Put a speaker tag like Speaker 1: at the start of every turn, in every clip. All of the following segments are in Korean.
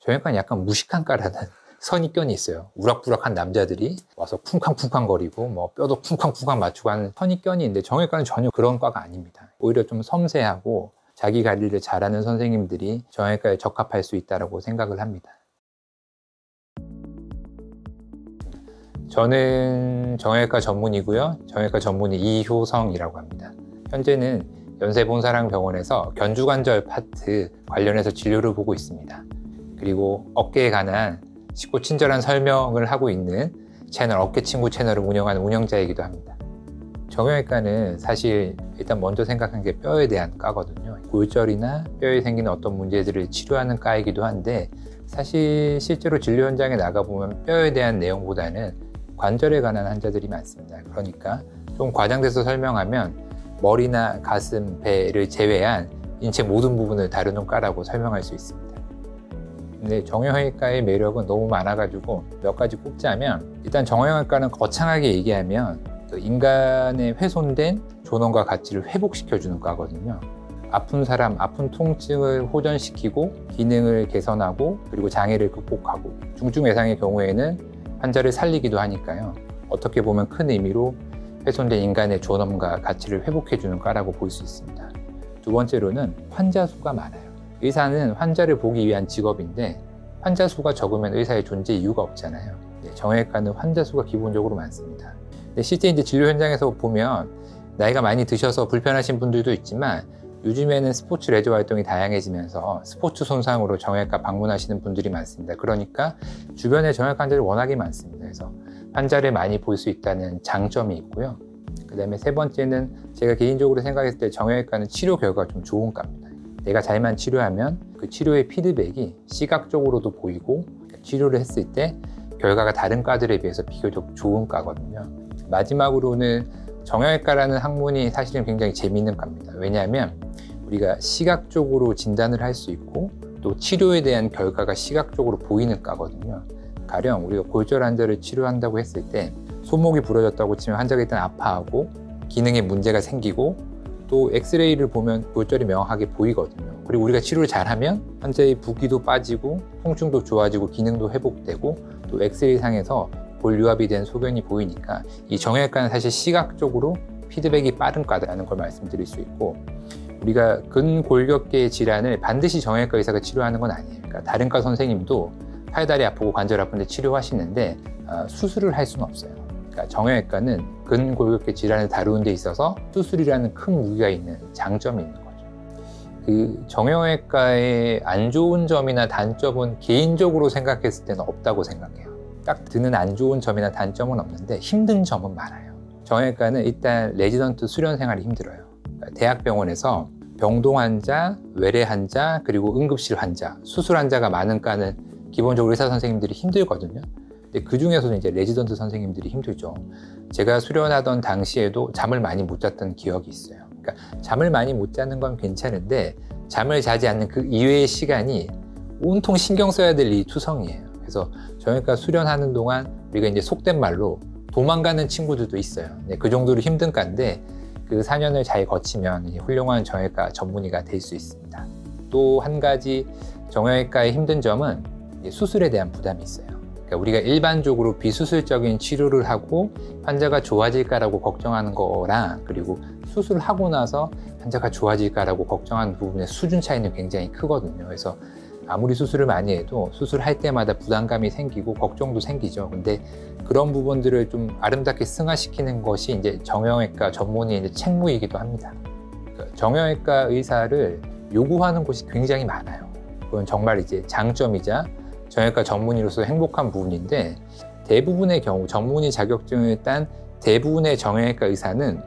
Speaker 1: 정형외과는 약간 무식한 과라는 선입견이 있어요. 우락부락한 남자들이 와서 쿵쾅쿵쾅 거리고 뭐 뼈도 쿵쾅쿵쾅 맞추고 하는 선입견이 있는데 정형외과는 전혀 그런 과가 아닙니다. 오히려 좀 섬세하고 자기 관리를 잘하는 선생님들이 정형외과에 적합할 수 있다고 생각을 합니다. 저는 정형외과 전문이고요. 정형외과 전문의 이효성이라고 합니다. 현재는 연세본사랑병원에서 견주관절 파트 관련해서 진료를 보고 있습니다. 그리고 어깨에 관한 쉽고 친절한 설명을 하고 있는 채널 어깨친구 채널을 운영하는 운영자이기도 합니다. 정형외과는 사실 일단 먼저 생각한 게 뼈에 대한 과거든요. 골절이나 뼈에 생기는 어떤 문제들을 치료하는 과이기도 한데 사실 실제로 진료 현장에 나가보면 뼈에 대한 내용보다는 관절에 관한 환자들이 많습니다. 그러니까 좀 과장돼서 설명하면 머리나 가슴, 배를 제외한 인체 모든 부분을 다루는 과라고 설명할 수 있습니다. 근데 정형외과의 매력은 너무 많아가지고 몇 가지 꼽자면 일단 정형외과는 거창하게 얘기하면 인간의 훼손된 존엄과 가치를 회복시켜주는 과거든요. 아픈 사람, 아픈 통증을 호전시키고 기능을 개선하고 그리고 장애를 극복하고 중증외상의 경우에는 환자를 살리기도 하니까요. 어떻게 보면 큰 의미로 훼손된 인간의 존엄과 가치를 회복해주는 과라고 볼 수 있습니다. 두 번째로는 환자 수가 많아요. 의사는 환자를 보기 위한 직업인데 환자 수가 적으면 의사의 존재 이유가 없잖아요. 정형외과는 환자 수가 기본적으로 많습니다. 근데 실제 이제 진료 현장에서 보면 나이가 많이 드셔서 불편하신 분들도 있지만 요즘에는 스포츠 레저 활동이 다양해지면서 스포츠 손상으로 정형외과 방문하시는 분들이 많습니다. 그러니까 주변에 정형외과 환자들이 워낙에 많습니다. 그래서 환자를 많이 볼 수 있다는 장점이 있고요. 그 다음에 세 번째는 제가 개인적으로 생각했을 때 정형외과는 치료 결과가 좀 좋은 과입니다. 내가 잘만 치료하면 그 치료의 피드백이 시각적으로도 보이고 치료를 했을 때 결과가 다른 과들에 비해서 비교적 좋은 과거든요. 마지막으로는 정형외과라는 학문이 사실은 굉장히 재미있는 과입니다. 왜냐하면 우리가 시각적으로 진단을 할 수 있고 또 치료에 대한 결과가 시각적으로 보이는 과거든요. 가령 우리가 골절 환자를 치료한다고 했을 때 손목이 부러졌다고 치면 환자가 일단 아파하고 기능에 문제가 생기고 또 엑스레이를 보면 골절이 명확하게 보이거든요. 그리고 우리가 치료를 잘하면 환자의 부기도 빠지고 통증도 좋아지고 기능도 회복되고 또 엑스레이 상에서 골유합이 된 소견이 보이니까 이 정형외과는 사실 시각적으로 피드백이 빠른 과다라는 걸 말씀드릴 수 있고 우리가 근골격계 질환을 반드시 정형외과 의사가 치료하는 건 아니에요. 그러니까 다른 과 선생님도 팔, 다리 아프고 관절 아픈데 치료하시는데 수술을 할 수는 없어요. 그러니까 정형외과는 근골격계 질환을 다루는 데 있어서 수술이라는 큰 무기가 있는 장점이 있는 거죠. 그 정형외과의 안 좋은 점이나 단점은 개인적으로 생각했을 때는 없다고 생각해요. 딱 드는 안 좋은 점이나 단점은 없는데 힘든 점은 많아요. 정형외과는 일단 레지던트 수련 생활이 힘들어요. 그러니까 대학병원에서 병동 환자, 외래 환자, 그리고 응급실 환자, 수술 환자가 많은 과는 기본적으로 의사 선생님들이 힘들거든요. 근데 그 중에서도 이제 레지던트 선생님들이 힘들죠. 제가 수련하던 당시에도 잠을 많이 못 잤던 기억이 있어요. 그러니까 잠을 많이 못 자는 건 괜찮은데 잠을 자지 않는 그 이외의 시간이 온통 신경 써야 될 일이 투성이에요. 그래서 정형외과 수련하는 동안 우리가 이제 속된 말로 도망가는 친구들도 있어요. 그 정도로 힘든 과인데 그 4년을 잘 거치면 훌륭한 정형외과 전문의가 될 수 있습니다. 또 한 가지 정형외과의 힘든 점은 수술에 대한 부담이 있어요. 그러니까 우리가 일반적으로 비수술적인 치료를 하고 환자가 좋아질까라고 걱정하는 거랑 그리고 수술을 하고 나서 환자가 좋아질까라고 걱정하는 부분의 수준 차이는 굉장히 크거든요. 그래서 아무리 수술을 많이 해도 수술할 때마다 부담감이 생기고 걱정도 생기죠. 근데 그런 부분들을 좀 아름답게 승화시키는 것이 이제 정형외과 전문의의 이제 책무이기도 합니다. 그러니까 정형외과 의사를 요구하는 곳이 굉장히 많아요. 그건 정말 이제 장점이자 정형외과 전문의로서 행복한 부분인데 대부분의 경우 전문의 자격증을 딴 대부분의 정형외과 의사는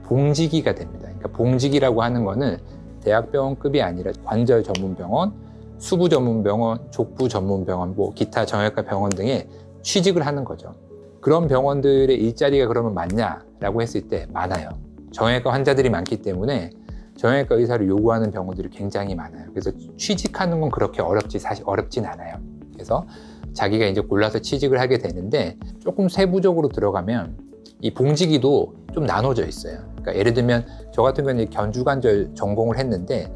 Speaker 1: 봉직이가 됩니다. 그러니까 봉직이라고 하는 거는 대학병원급이 아니라 관절 전문병원, 수부 전문병원, 족부 전문병원, 뭐 기타 정형외과 병원 등에 취직을 하는 거죠. 그런 병원들의 일자리가 그러면 많냐라고 했을 때 많아요. 정형외과 환자들이 많기 때문에 정형외과 의사를 요구하는 병원들이 굉장히 많아요. 그래서 취직하는 건 그렇게 사실 어렵진 않아요. 그래서 자기가 이제 골라서 취직을 하게 되는데 조금 세부적으로 들어가면 이 봉직이도 좀 나눠져 있어요. 그러니까 예를 들면 저 같은 경우는 견주관절 전공을 했는데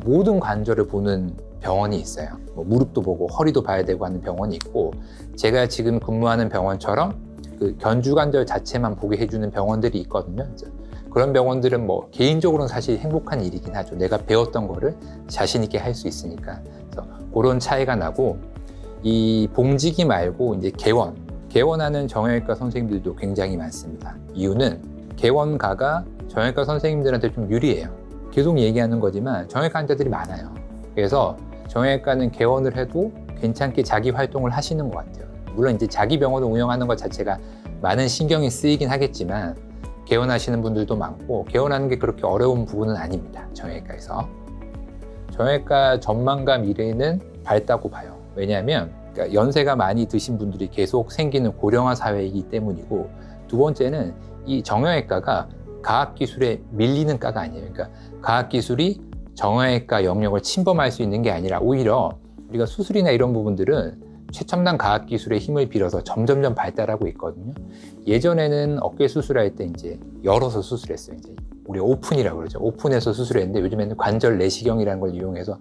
Speaker 1: 모든 관절을 보는 병원이 있어요. 뭐 무릎도 보고 허리도 봐야 되고 하는 병원이 있고, 제가 지금 근무하는 병원처럼 그 견주관절 자체만 보게 해주는 병원들이 있거든요. 그런 병원들은 뭐 개인적으로는 사실 행복한 일이긴 하죠. 내가 배웠던 거를 자신 있게 할 수 있으니까. 그래서 그런 차이가 나고, 이 봉지기 말고 이제 개원하는 정형외과 선생님들도 굉장히 많습니다. 이유는 개원가가 정형외과 선생님들한테 좀 유리해요. 계속 얘기하는 거지만 정형외과 환자들이 많아요. 그래서 정형외과는 개원을 해도 괜찮게 자기 활동을 하시는 것 같아요. 물론 이제 자기 병원을 운영하는 것 자체가 많은 신경이 쓰이긴 하겠지만, 개원하시는 분들도 많고, 개원하는 게 그렇게 어려운 부분은 아닙니다. 정형외과에서. 정형외과 전망과 미래는 밝다고 봐요. 왜냐하면 그러니까 연세가 많이 드신 분들이 계속 생기는 고령화 사회이기 때문이고, 두 번째는 이 정형외과가 과학기술에 밀리는 과가 아니에요. 그러니까 과학기술이 정형외과 영역을 침범할 수 있는 게 아니라, 오히려 우리가 수술이나 이런 부분들은 최첨단 과학기술의 힘을 빌어서 점점점 발달하고 있거든요. 예전에는 어깨 수술할 때 이제 열어서 수술했어요. 이제 우리 오픈이라고 그러죠. 오픈해서 수술했는데, 요즘에는 관절 내시경이라는 걸 이용해서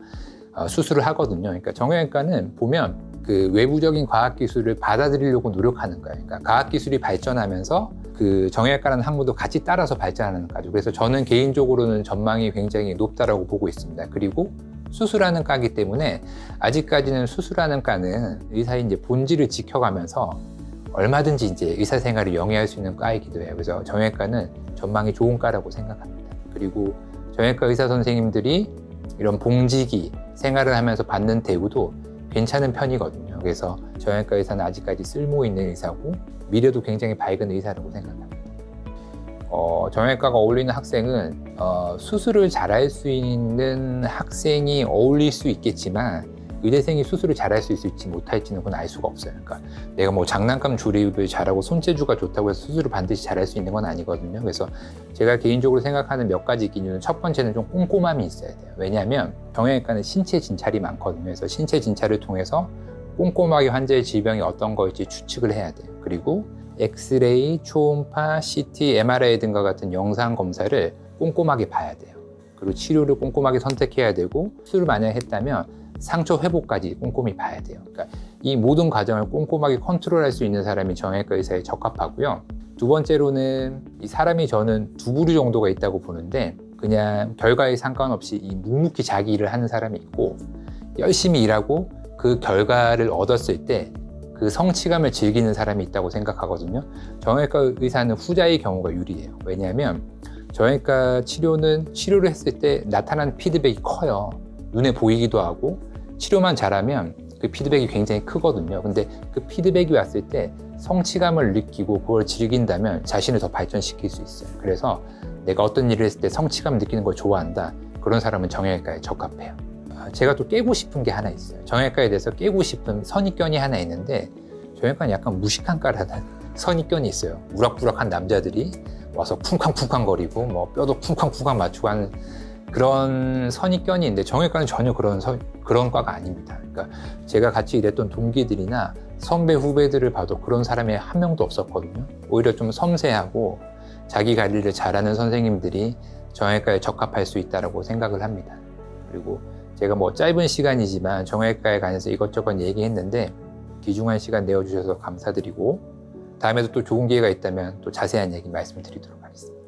Speaker 1: 수술을 하거든요. 그러니까 정형외과는 보면 그 외부적인 과학기술을 받아들이려고 노력하는 거예요. 그러니까 과학기술이 발전하면서 그 정형외과라는 학문도 같이 따라서 발전하는 거죠. 그래서 저는 개인적으로는 전망이 굉장히 높다라고 보고 있습니다. 그리고 수술하는 과이기 때문에 아직까지는 수술하는 과는 의사의 이제 본질을 지켜가면서 얼마든지 이제 의사 생활을 영위할 수 있는 과이기도 해요. 그래서 정형외과는 전망이 좋은 과라고 생각합니다. 그리고 정형외과 의사 선생님들이 이런 봉지기 생활을 하면서 받는 대우도 괜찮은 편이거든요. 그래서 정형외과 의사는 아직까지 쓸모 있는 의사고, 미래도 굉장히 밝은 의사라고 생각합니다. 정형외과가 어울리는 학생은 수술을 잘할 수 있는 학생이 어울릴 수 있겠지만, 의대생이 수술을 잘할 수 있을지 못할지는 그건 알 수가 없어요. 그러니까 내가 뭐 장난감 조립을 잘하고 손재주가 좋다고 해서 수술을 반드시 잘할 수 있는 건 아니거든요. 그래서 제가 개인적으로 생각하는 몇 가지 기준은, 첫 번째는 좀 꼼꼼함이 있어야 돼요. 왜냐하면 정형외과는 신체 진찰이 많거든요. 그래서 신체 진찰을 통해서 꼼꼼하게 환자의 질병이 어떤 거일지 추측을 해야 돼요. 그리고 엑스레이, 초음파, CT, MRI 등과 같은 영상 검사를 꼼꼼하게 봐야 돼요. 그리고 치료를 꼼꼼하게 선택해야 되고, 수술을 만약에 했다면 상처 회복까지 꼼꼼히 봐야 돼요. 그러니까 이 모든 과정을 꼼꼼하게 컨트롤할 수 있는 사람이 정형외과 의사에 적합하고요. 두 번째로는 이 사람이 저는 두 부류 정도가 있다고 보는데, 그냥 결과에 상관없이 이 묵묵히 자기 일을 하는 사람이 있고, 열심히 일하고 그 결과를 얻었을 때 그 성취감을 즐기는 사람이 있다고 생각하거든요. 정형외과 의사는 후자의 경우가 유리해요. 왜냐하면 정형외과 치료는 치료를 했을 때 나타나는 피드백이 커요. 눈에 보이기도 하고, 치료만 잘하면 그 피드백이 굉장히 크거든요. 근데 그 피드백이 왔을 때 성취감을 느끼고 그걸 즐긴다면 자신을 더 발전시킬 수 있어요. 그래서 내가 어떤 일을 했을 때 성취감 느끼는 걸 좋아한다, 그런 사람은 정형외과에 적합해요. 제가 또 깨고 싶은 게 하나 있어요. 정형외과에 대해서 깨고 싶은 선입견이 하나 있는데, 정형외과는 약간 무식한 과라는 선입견이 있어요. 우락부락한 남자들이 와서 쿵쾅쿵쾅 거리고 뭐 뼈도 쿵쾅쿵쾅 맞추고 하는 그런 선입견이 있는데, 정형외과는 전혀 그런 과가 아닙니다. 그러니까 제가 같이 일했던 동기들이나 선배 후배들을 봐도 그런 사람이 한 명도 없었거든요. 오히려 좀 섬세하고 자기 관리를 잘하는 선생님들이 정형외과에 적합할 수 있다고 생각을 합니다. 그리고 제가 뭐 짧은 시간이지만 정형외과에 관해서 이것저것 얘기했는데, 귀중한 시간 내어주셔서 감사드리고, 다음에도 또 좋은 기회가 있다면 또 자세한 얘기 말씀드리도록 하겠습니다.